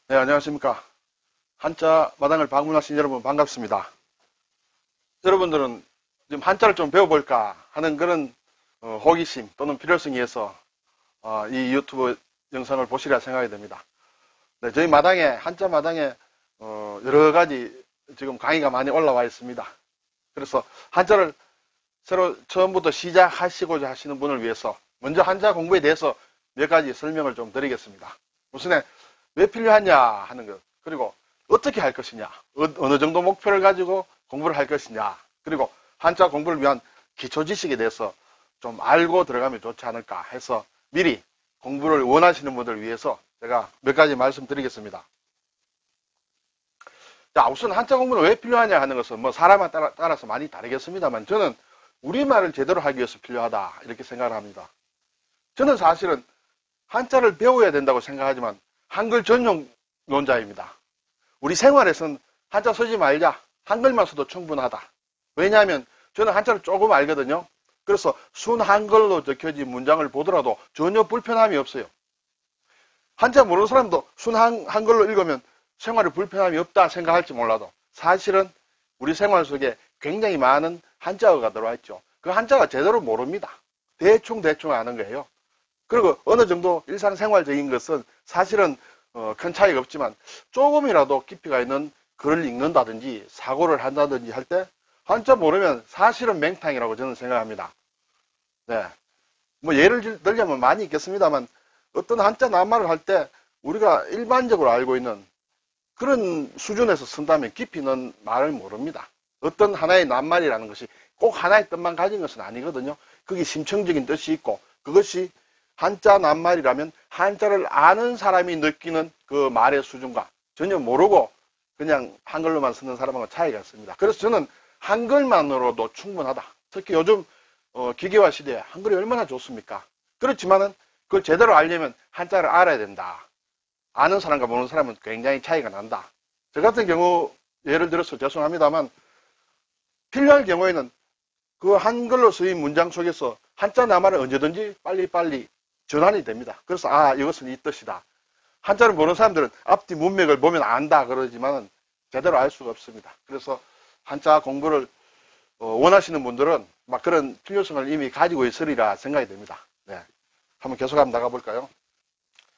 네, 안녕하십니까. 한자 마당을 방문하신 여러분 반갑습니다. 여러분들은 지금 한자를 좀 배워볼까 하는 그런 호기심 또는 필요성에 의해서 이 유튜브 영상을 보시리라 생각이 됩니다. 네, 저희 마당에, 한자 마당에 여러 가지 지금 강의가 많이 올라와 있습니다. 그래서 한자를 새로 처음부터 시작하시고자 하시는 분을 위해서 먼저 한자 공부에 대해서 몇 가지 설명을 좀 드리겠습니다. 우선에 왜 필요하냐 하는 것, 그리고 어떻게 할 것이냐, 어느 정도 목표를 가지고 공부를 할 것이냐, 그리고 한자 공부를 위한 기초 지식에 대해서 좀 알고 들어가면 좋지 않을까 해서 미리 공부를 원하시는 분들을 위해서 제가 몇 가지 말씀드리겠습니다. 자, 우선 한자 공부는 왜 필요하냐 하는 것은 뭐 사람에 따라서 많이 다르겠습니다만 저는 우리말을 제대로 하기 위해서 필요하다 이렇게 생각을 합니다. 저는 사실은 한자를 배워야 된다고 생각하지만 한글 전용론자입니다. 우리 생활에서는 한자 쓰지 말자, 한글만 써도 충분하다. 왜냐하면 저는 한자를 조금 알거든요. 그래서 순 한글로 적혀진 문장을 보더라도 전혀 불편함이 없어요. 한자 모르는 사람도 순 한글로 읽으면 생활에 불편함이 없다 생각할지 몰라도 사실은 우리 생활 속에 굉장히 많은 한자어가 들어와 있죠. 그 한자가 제대로 모릅니다. 대충 아는 거예요. 그리고 어느 정도 일상생활적인 것은 사실은 큰 차이가 없지만 조금이라도 깊이가 있는 글을 읽는다든지 사고를 한다든지 할 때 한자 모르면 사실은 맹탕이라고 저는 생각합니다. 네. 뭐 예를 들자면 많이 있겠습니다만 어떤 한자 낱말을 할 때 우리가 일반적으로 알고 있는 그런 수준에서 쓴다면 깊이 있는 말을 모릅니다. 어떤 하나의 낱말이라는 것이 꼭 하나의 뜻만 가진 것은 아니거든요. 그게 심층적인 뜻이 있고 그것이 한자 낱말이라면 한자를 아는 사람이 느끼는 그 말의 수준과 전혀 모르고 그냥 한글로만 쓰는 사람하고 차이가 있습니다. 그래서 저는 한글만으로도 충분하다. 특히 요즘 기계화 시대에 한글이 얼마나 좋습니까? 그렇지만은 그걸 제대로 알려면 한자를 알아야 된다. 아는 사람과 모르는 사람은 굉장히 차이가 난다. 저 같은 경우 예를 들어서 죄송합니다만 필요할 경우에는 그 한글로 쓰인 문장 속에서 한자 낱말을 언제든지 빨리빨리 전환이 됩니다. 그래서 이것은 이 뜻이다. 한자를 모르는 사람들은 앞뒤 문맥을 보면 안다 그러지만 제대로 알 수가 없습니다. 그래서 한자 공부를 원하시는 분들은 막 그런 필요성을 이미 가지고 있으리라 생각이 됩니다. 네. 한번 계속 한번 나가볼까요?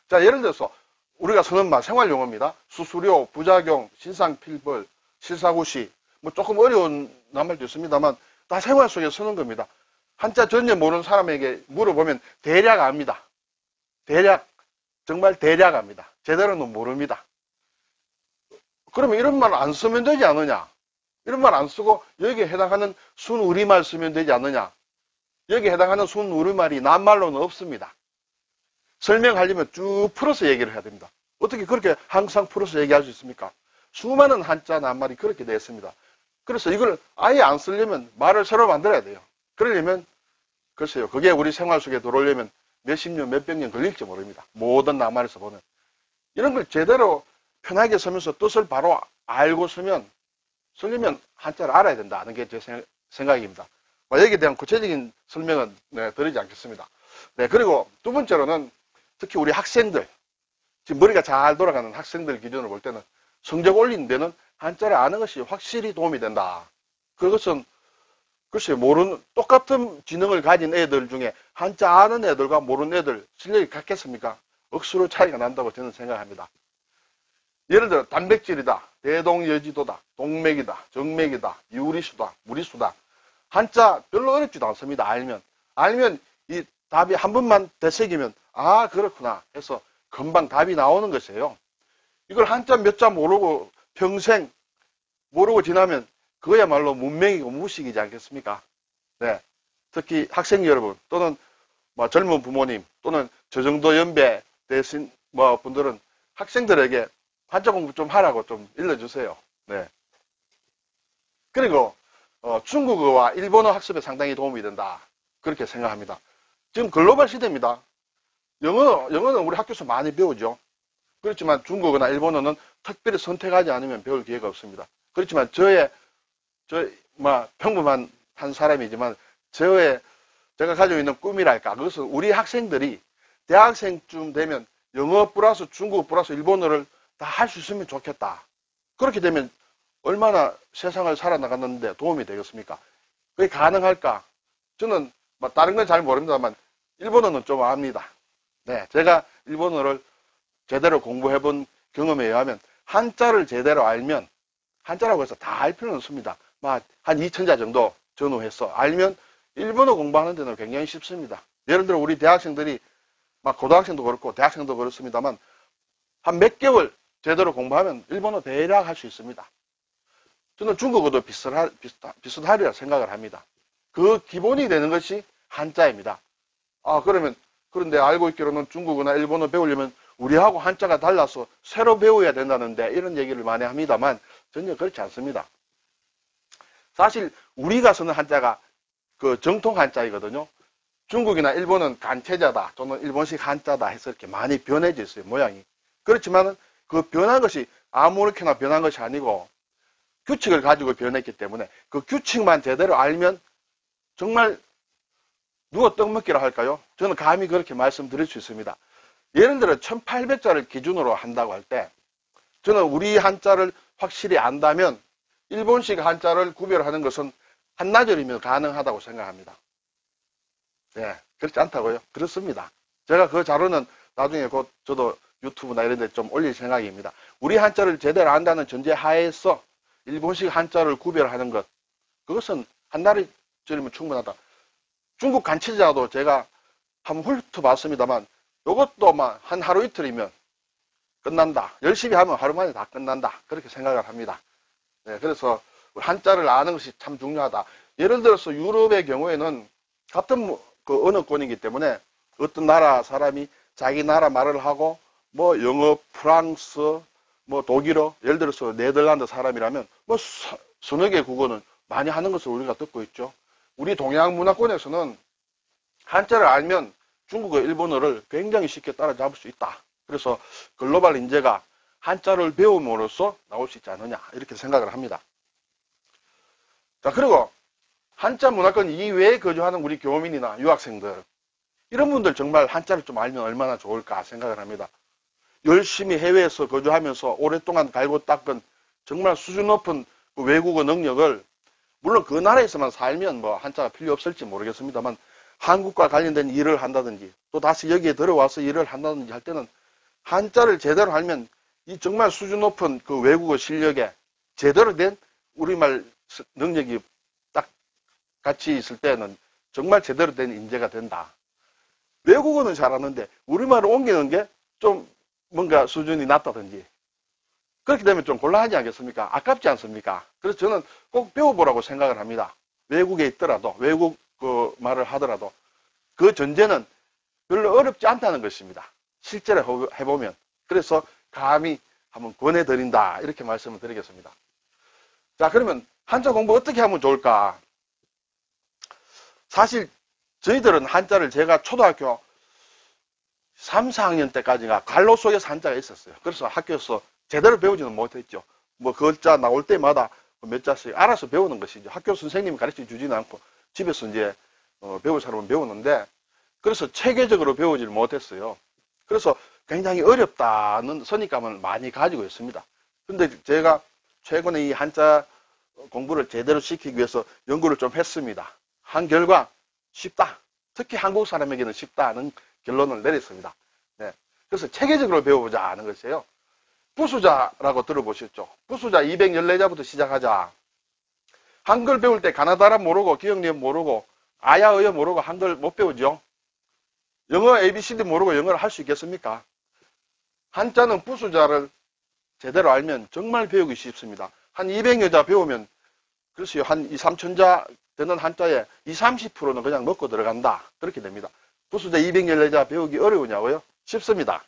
자, 예를 들어서 우리가 쓰는 말 생활용어입니다. 수수료, 부작용, 신상필벌, 실사구시 뭐 조금 어려운 낱말도 있습니다만 다 생활 속에 쓰는 겁니다. 한자 전혀 모르는 사람에게 물어보면 대략 압니다. 대략, 정말 대략 압니다. 제대로는 모릅니다. 그러면 이런 말 안 쓰면 되지 않느냐? 이런 말 안 쓰고 여기에 해당하는 순 우리말 쓰면 되지 않느냐? 여기에 해당하는 순 우리말이 낱말로는 없습니다. 설명하려면 쭉 풀어서 얘기를 해야 됩니다. 어떻게 그렇게 항상 풀어서 얘기할 수 있습니까? 수많은 한자 낱말이 그렇게 되어 있습니다. 그래서 이걸 아예 안 쓰려면 말을 새로 만들어야 돼요. 그러려면 글쎄요. 그게 우리 생활 속에 들어오려면 몇십 년, 몇백 년 걸릴지 모릅니다. 모든 낱말에서 보면. 이런 걸 제대로 편하게 쓰면서 뜻을 바로 알고 쓰려면 한자를 알아야 된다는 게 제 생각입니다. 여기에 대한 구체적인 설명은 드리지 않겠습니다. 네, 그리고 두 번째로는 특히 우리 학생들, 지금 머리가 잘 돌아가는 학생들 기준으로 볼 때는 성적 올리는 데는 한자를 아는 것이 확실히 도움이 된다. 그것은 글쎄 똑같은 지능을 가진 애들 중에 한자 아는 애들과 모르는 애들 실력이 같겠습니까? 억수로 차이가 난다고 저는 생각합니다. 예를 들어 단백질이다, 대동여지도다, 동맥이다, 정맥이다, 유리수다, 무리수다. 한자 별로 어렵지도 않습니다. 알면 이 답이 한 번만 되새기면 그렇구나 해서 금방 답이 나오는 것이에요. 이걸 한자 몇 자 모르고 평생 모르고 지나면 그거야말로 문맹이고 무식이지 않겠습니까? 네. 특히 학생 여러분 또는 젊은 부모님 또는 저 정도 연배 되신 분들은 학생들에게 한자 공부 좀 하라고 좀 일러주세요. 네. 그리고 중국어와 일본어 학습에 상당히 도움이 된다. 그렇게 생각합니다. 지금 글로벌 시대입니다. 영어는 우리 학교에서 많이 배우죠. 그렇지만 중국어나 일본어는 특별히 선택하지 않으면 배울 기회가 없습니다. 그렇지만 평범한 한 사람이지만 제가 가지고 있는 꿈이랄까. 그것은 우리 학생들이 대학생쯤 되면 영어 플러스 중국어 플러스 일본어를 다 할 수 있으면 좋겠다. 그렇게 되면 얼마나 세상을 살아나가는데 도움이 되겠습니까? 그게 가능할까? 저는 뭐 다른 건 잘 모릅니다만 일본어는 좀 압니다. 네, 제가 일본어를 제대로 공부해 본 경험에 의하면 한자를 제대로 알면, 한자라고 해서 다 알 필요는 없습니다. 한 2000자 정도 전후해서 알면 일본어 공부하는 데는 굉장히 쉽습니다. 예를 들어 우리 대학생들이 막 고등학생도 그렇고 대학생도 그렇습니다만 한 몇 개월 제대로 공부하면 일본어 대략 할 수 있습니다. 저는 중국어도 비슷하리라 생각을 합니다. 그 기본이 되는 것이 한자입니다. 그런데 알고 있기로는 중국어나 일본어 배우려면 우리하고 한자가 달라서 새로 배워야 된다는데 이런 얘기를 많이 합니다만 전혀 그렇지 않습니다. 사실 우리가 쓰는 한자가 그 정통 한자이거든요. 중국이나 일본은 간체자다 또는 일본식 한자다 해서 이렇게 많이 변해져 있어요, 모양이. 그렇지만은 그 변한 것이 아무렇게나 변한 것이 아니고 규칙을 가지고 변했기 때문에 그 규칙만 제대로 알면 정말 누가 떡먹기라 할까요? 저는 감히 그렇게 말씀드릴 수 있습니다. 예를 들어 1800자를 기준으로 한다고 할 때 저는 우리 한자를 확실히 안다면 일본식 한자를 구별하는 것은 한나절이면 가능하다고 생각합니다. 네, 그렇지 않다고요? 그렇습니다. 제가 그 자료는 나중에 곧 저도 유튜브나 이런 데 좀 올릴 생각입니다. 우리 한자를 제대로 안다는 전제 하에서 일본식 한자를 구별하는 것, 그것은 한나절이면 충분하다. 중국 간치자도 제가 한번 훑어봤습니다만 이것도 한 하루 이틀이면 끝난다. 열심히 하면 하루 만에 다 끝난다. 그렇게 생각을 합니다. 네, 그래서 한자를 아는 것이 참 중요하다. 예를 들어서 유럽의 경우에는 같은 그 언어권이기 때문에 어떤 나라 사람이 자기 나라 말을 하고 뭐 영어, 프랑스, 뭐 독일어, 예를 들어서 네덜란드 사람이라면 뭐 서너 개 국어는 많이 하는 것을 우리가 듣고 있죠. 우리 동양 문화권에서는 한자를 알면 중국어, 일본어를 굉장히 쉽게 따라잡을 수 있다. 그래서 글로벌 인재가 한자를 배움으로써 나올 수 있지 않느냐 이렇게 생각을 합니다. 자, 그리고 한자 문화권 이외에 거주하는 우리 교민이나 유학생들, 이런 분들 정말 한자를 좀 알면 얼마나 좋을까 생각을 합니다. 열심히 해외에서 거주하면서 오랫동안 갈고 닦은 정말 수준 높은 그 외국어 능력을, 물론 그 나라에서만 살면 뭐 한자가 필요 없을지 모르겠습니다만 한국과 관련된 일을 한다든지 또 다시 여기에 들어와서 일을 한다든지 할 때는 한자를 제대로 알면 이 정말 수준 높은 그 외국어 실력에 제대로 된 우리말 능력이 딱 같이 있을 때는 정말 제대로 된 인재가 된다. 외국어는 잘하는데 우리말을 옮기는 게 좀 뭔가 수준이 낮다든지 그렇게 되면 좀 곤란하지 않겠습니까? 아깝지 않습니까? 그래서 저는 꼭 배워보라고 생각을 합니다. 외국에 있더라도, 외국 그 말을 하더라도 그 전제는 별로 어렵지 않다는 것입니다. 실제로 해보면. 그래서 감히 한번 권해드린다 이렇게 말씀을 드리겠습니다. 자, 그러면 한자 공부 어떻게 하면 좋을까? 사실 저희들은 한자를 제가 초등학교 3, 4학년 때까지가 갈로 속에서 한자가 있었어요. 그래서 학교에서 제대로 배우지는 못했죠. 뭐 글자 나올 때마다 몇 자씩 알아서 배우는 것이죠. 학교 선생님이 가르쳐 주지는 않고 집에서 이제 배울 사람은 배우는데, 그래서 체계적으로 배우지를 못했어요. 그래서 굉장히 어렵다는 선입감을 많이 가지고 있습니다. 근데 제가 최근에 이 한자 공부를 제대로 시키기 위해서 연구를 좀 했습니다. 한 결과 쉽다. 특히 한국 사람에게는 쉽다는 결론을 내렸습니다. 네. 그래서 체계적으로 배워보자 하는 것이에요. 부수자라고 들어보셨죠? 부수자 214자부터 시작하자. 한글 배울 때 가나다라 모르고 기억니은 모르고 아야어여 모르고 한글 못 배우죠. 영어 ABCD 모르고 영어를 할 수 있겠습니까? 한자는 부수자를 제대로 알면 정말 배우기 쉽습니다. 한 200여자 배우면 글쎄요, 한 2, 3천자 되는 한자에 20, 30%는 그냥 먹고 들어간다. 그렇게 됩니다. 부수자 214자 배우기 어려우냐고요? 쉽습니다.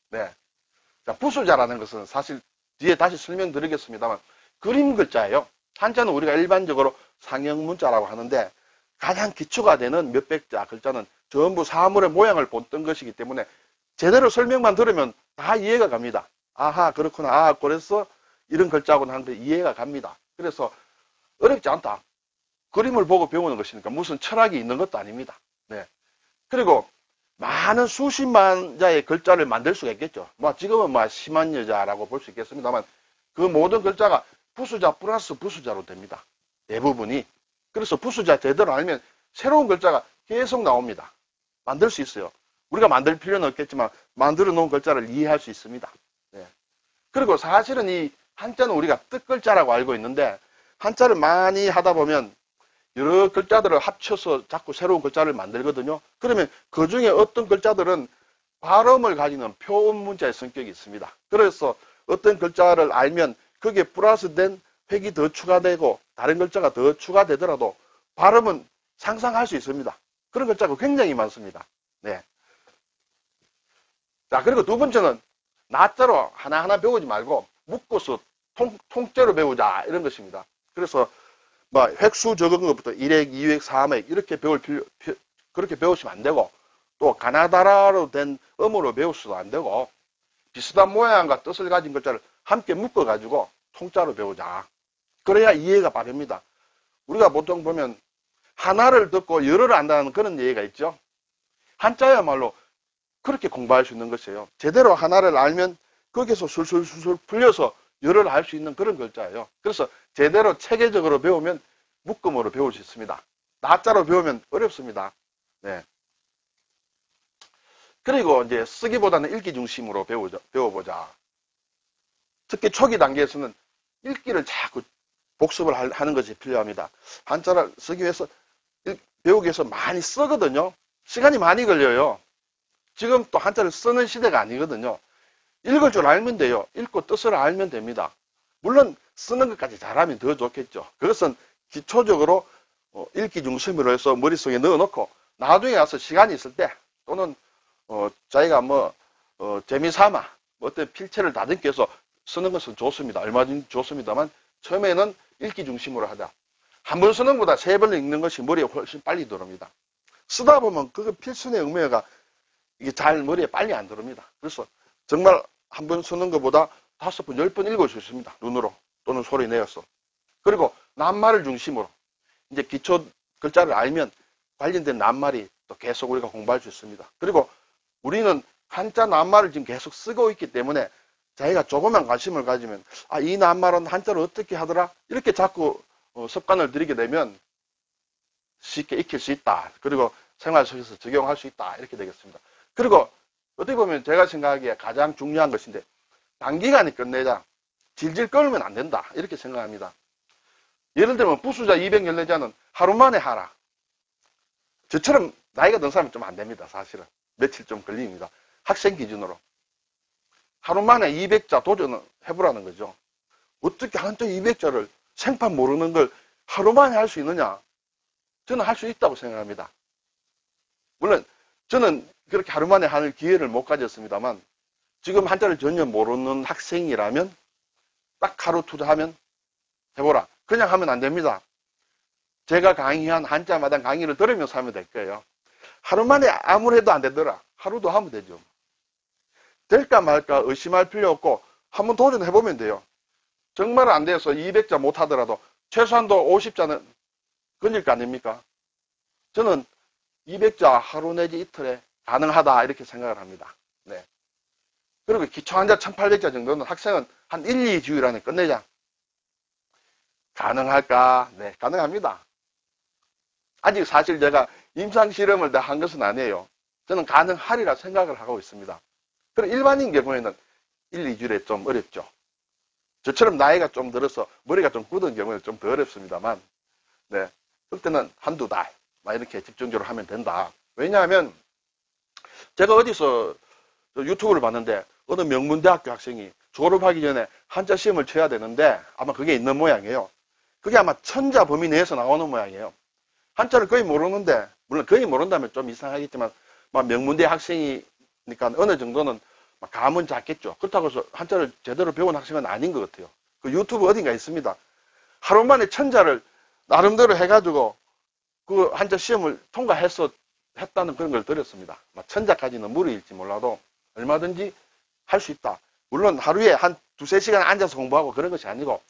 네. 자, 부수자라는 것은 사실 뒤에 다시 설명드리겠습니다만 그림 글자예요. 한자는 우리가 일반적으로 상형문자라고 하는데 가장 기초가 되는 몇백 자 글자는 전부 사물의 모양을 본뜬 것이기 때문에 제대로 설명만 들으면 다 이해가 갑니다. 아하, 그렇구나. 아, 그래서 이런 글자하고는 하는데 이해가 갑니다. 그래서 어렵지 않다. 그림을 보고 배우는 것이니까 무슨 철학이 있는 것도 아닙니다. 네. 그리고 많은 수십만 자의 글자를 만들 수가 있겠죠. 뭐 지금은 뭐 10만 여자라고 볼 수 있겠습니다만 그 모든 글자가 부수자 플러스 부수자로 됩니다. 대부분이. 그래서 부수자 제대로 알면 새로운 글자가 계속 나옵니다. 만들 수 있어요. 우리가 만들 필요는 없겠지만 만들어 놓은 글자를 이해할 수 있습니다. 네. 그리고 사실은 이 한자는 우리가 뜻글자라고 알고 있는데 한자를 많이 하다 보면 여러 글자들을 합쳐서 자꾸 새로운 글자를 만들거든요. 그러면 그 중에 어떤 글자들은 발음을 가지는 표음 문자의 성격이 있습니다. 그래서 어떤 글자를 알면 거기에 플러스된 획이 더 추가되고 다른 글자가 더 추가되더라도 발음은 상상할 수 있습니다. 그런 글자가 굉장히 많습니다. 네. 자, 그리고 두 번째는 나자로 하나하나 배우지 말고 묶어서 통째로 배우자 이런 것입니다. 그래서 뭐 획수 적은 것부터 1획, 2획, 3획 이렇게 그렇게 배우시면 안 되고 또 가나다라로 된 음으로 배우셔도 안 되고 비슷한 모양과 뜻을 가진 글자를 함께 묶어가지고 통짜로 배우자. 그래야 이해가 빠릅니다. 우리가 보통 보면 하나를 듣고 열어를 안다는 그런 예가 있죠. 한자야말로 그렇게 공부할 수 있는 것이에요. 제대로 하나를 알면 거기서 술술술 풀려서 열어를 알 수 있는 그런 글자예요. 그래서 제대로 체계적으로 배우면 묶음으로 배울 수 있습니다. 나자로 배우면 어렵습니다. 네. 그리고 이제 쓰기보다는 읽기 중심으로 배워보자. 특히 초기 단계에서는 읽기를 자꾸 복습을 하는 것이 필요합니다. 한자를 쓰기 위해서 배우기 위해서 많이 쓰거든요. 시간이 많이 걸려요. 지금 또 한자를 쓰는 시대가 아니거든요. 읽을 줄 알면 돼요. 읽고 뜻을 알면 됩니다. 물론 쓰는 것까지 잘하면 더 좋겠죠. 그것은 기초적으로 읽기 중심으로 해서 머릿속에 넣어놓고 나중에 가서 시간이 있을 때 또는 자기가 재미삼아 어떤 필체를 다듬기 위해서 쓰는 것은 좋습니다. 얼마든지 좋습니다만 처음에는 읽기 중심으로 하자. 한 번 쓰는 것보다 3번 읽는 것이 머리에 훨씬 빨리 들어옵니다. 쓰다 보면 그 필순의 응매가 이게 잘 머리에 빨리 안 들어옵니다. 그래서 정말 한 번 쓰는 것보다 5번, 10번 읽을 수 있습니다. 눈으로 또는 소리 내어서. 그리고 낱말을 중심으로 이제 기초 글자를 알면 관련된 낱말이 또 계속 우리가 공부할 수 있습니다. 그리고 우리는 한자 낱말을 지금 계속 쓰고 있기 때문에 자기가 조금만 관심을 가지면 이 낱말은 한자로 어떻게 하더라? 이렇게 자꾸 습관을 들이게 되면 쉽게 익힐 수 있다. 그리고 생활 속에서 적용할 수 있다. 이렇게 되겠습니다. 그리고 어떻게 보면 제가 생각하기에 가장 중요한 것인데 단기간에 끝내자. 질질 끌면 안 된다. 이렇게 생각합니다. 예를 들면 부수자 214자는 하루 만에 하라. 저처럼 나이가 든 사람은 좀 안 됩니다. 사실은. 며칠 좀 걸립니다. 학생 기준으로. 하루 만에 200자 도전을 해보라는 거죠. 어떻게 한자 200자를 생판 모르는 걸 하루 만에 할 수 있느냐? 저는 할 수 있다고 생각합니다. 물론 저는 그렇게 하루 만에 하는 기회를 못 가졌습니다만 지금 한자를 전혀 모르는 학생이라면 딱 하루 투자하면 해보라. 그냥 하면 안 됩니다. 제가 강의한 한자마다 강의를 들으면서 하면 될 거예요. 하루 만에 아무래도 안 되더라. 하루도 하면 되죠. 될까 말까 의심할 필요 없고 한번 도전해보면 돼요. 정말 안 돼서 200자 못 하더라도 최소한도 50자는 걸릴 거 아닙니까? 저는 200자 하루 내지 이틀에 가능하다 이렇게 생각을 합니다. 네. 그리고 기초 한자 1800자 정도는 학생은 한 1, 2주일 안에 끝내자. 가능할까? 네, 가능합니다. 아직 사실 제가 임상실험을 다 한 것은 아니에요. 저는 가능하리라 생각을 하고 있습니다. 그럼 일반인 경우에는 1, 2주일에 좀 어렵죠. 저처럼 나이가 좀 들어서 머리가 좀 굳은 경우에는 좀 더 어렵습니다만, 네. 그때는 한두 달, 막 이렇게 집중적으로 하면 된다. 왜냐하면, 제가 어디서 유튜브를 봤는데, 어느 명문대학교 학생이 졸업하기 전에 한자 시험을 쳐야 되는데, 아마 그게 있는 모양이에요. 그게 아마 천자 범위 내에서 나오는 모양이에요. 한자를 거의 모르는데, 물론 거의 모른다면 좀 이상하겠지만, 막 명문대 학생이니까 어느 정도는 감은 잡겠죠. 그렇다고 해서 한자를 제대로 배운 학생은 아닌 것 같아요. 그 유튜브 어딘가 있습니다. 하루 만에 천자를 나름대로 해가지고 그 한자 시험을 했다는 그런 걸 들었습니다. 천자까지는 무리일지 몰라도 얼마든지 할 수 있다. 물론 하루에 한 2-3시간 앉아서 공부하고 그런 것이 아니고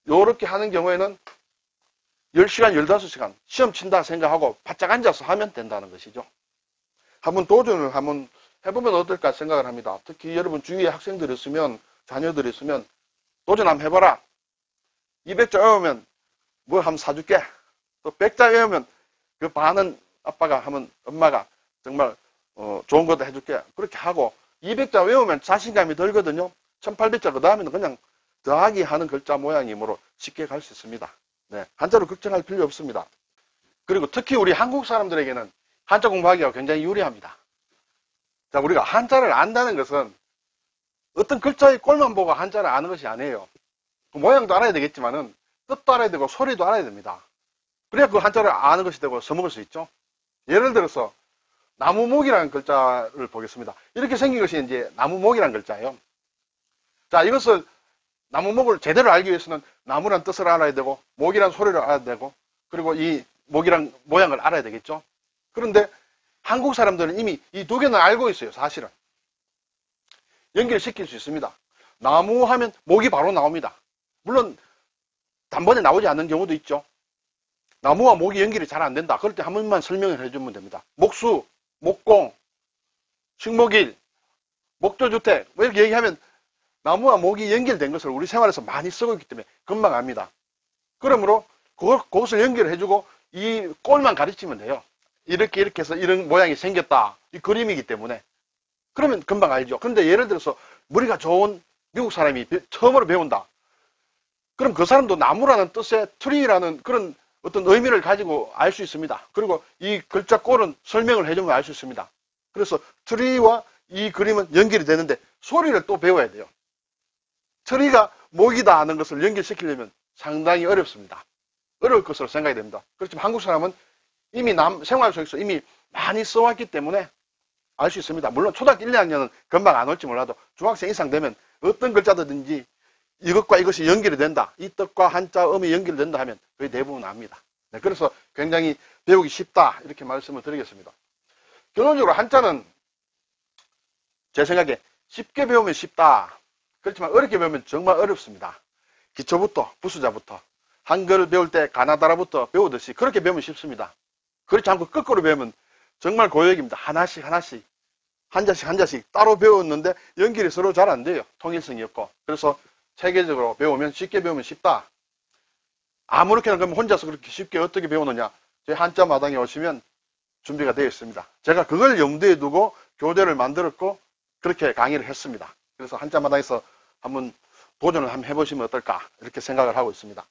요렇게 하는 경우에는 10시간, 15시간 시험 친다 생각하고 바짝 앉아서 하면 된다는 것이죠. 한번 도전을 한번 해보면 어떨까 생각을 합니다. 특히 여러분 주위에 학생들이 있으면, 자녀들이 있으면 도전 한번 해봐라. 200자 외우면 뭘 한번 사줄게. 또 100자 외우면 그 반은 아빠가 하면 엄마가 정말 좋은 것도 해줄게. 그렇게 하고 200자 외우면 자신감이 들거든요. 1800자 그 다음에는 그냥 더하기 하는 글자 모양이므로 쉽게 갈 수 있습니다. 네, 한자로 걱정할 필요 없습니다. 그리고 특히 우리 한국 사람들에게는 한자 공부하기가 굉장히 유리합니다. 자, 우리가 한자를 안다는 것은 어떤 글자의 꼴만 보고 한자를 아는 것이 아니에요. 그 모양도 알아야 되겠지만은 뜻도 알아야 되고 소리도 알아야 됩니다. 그래야 그 한자를 아는 것이 되고 써먹을 수 있죠. 예를 들어서 나무목이라는 글자를 보겠습니다. 이렇게 생긴 것이 이제 나무목이라는 글자예요. 자, 이것을 나무목을 제대로 알기 위해서는 나무란 뜻을 알아야 되고 목이란 소리를 알아야 되고 그리고 이 목이란 모양을 알아야 되겠죠. 그런데 한국 사람들은 이미 이 두 개는 알고 있어요. 사실은 연결시킬 수 있습니다. 나무 하면 목이 바로 나옵니다. 물론 단번에 나오지 않는 경우도 있죠. 나무와 목이 연결이 잘 안 된다. 그럴 때 한 번만 설명을 해주면 됩니다. 목수, 목공, 식목일, 목조주택 뭐 이렇게 얘기하면 나무와 목이 연결된 것을 우리 생활에서 많이 쓰고 있기 때문에 금방 압니다. 그러므로 그것을 연결해주고 이 꼴만 가르치면 돼요. 이렇게 해서 이런 모양이 생겼다. 이 그림이기 때문에 그러면 금방 알죠. 그런데 예를 들어서 머리가 좋은 미국 사람이 처음으로 배운다. 그럼 그 사람도 나무라는 뜻의 트리라는 그런 어떤 의미를 가지고 알 수 있습니다. 그리고 이 글자 꼴은 설명을 해주면 알 수 있습니다. 그래서 트리와 이 그림은 연결이 되는데 소리를 또 배워야 돼요. 트리가 목이다 하는 것을 연결시키려면 상당히 어렵습니다. 어려울 것으로 생각이 됩니다. 그렇지만 한국 사람은 이미 생활 속에서 이미 많이 써왔기 때문에 알 수 있습니다. 물론 초등학교 1, 2학년은 금방 안 올지 몰라도 중학생 이상 되면 어떤 글자든지 이것과 이것이 연결이 된다. 이 뜻과 한자 음이 연결이 된다 하면 거의 대부분 압니다. 네, 그래서 굉장히 배우기 쉽다 이렇게 말씀을 드리겠습니다. 결론적으로 한자는 제 생각에 쉽게 배우면 쉽다. 그렇지만 어렵게 배우면 정말 어렵습니다. 기초부터 부수자부터 한글을 배울 때 가나다라부터 배우듯이 그렇게 배우면 쉽습니다. 그렇지 않고 거꾸로 배우면 정말 고역입니다. 하나씩 한자씩 따로 배웠는데 연결이 서로 잘 안 돼요. 통일성이 없고. 그래서 체계적으로 배우면 쉽게 배우면 쉽다. 아무렇게나 그럼 혼자서 그렇게 쉽게 어떻게 배우느냐. 저희 한자 마당에 오시면 준비가 되어 있습니다. 제가 그걸 염두에 두고 교재를 만들었고 그렇게 강의를 했습니다. 그래서 한자 마당에서 한번 도전을 한번 해보시면 어떨까 이렇게 생각을 하고 있습니다.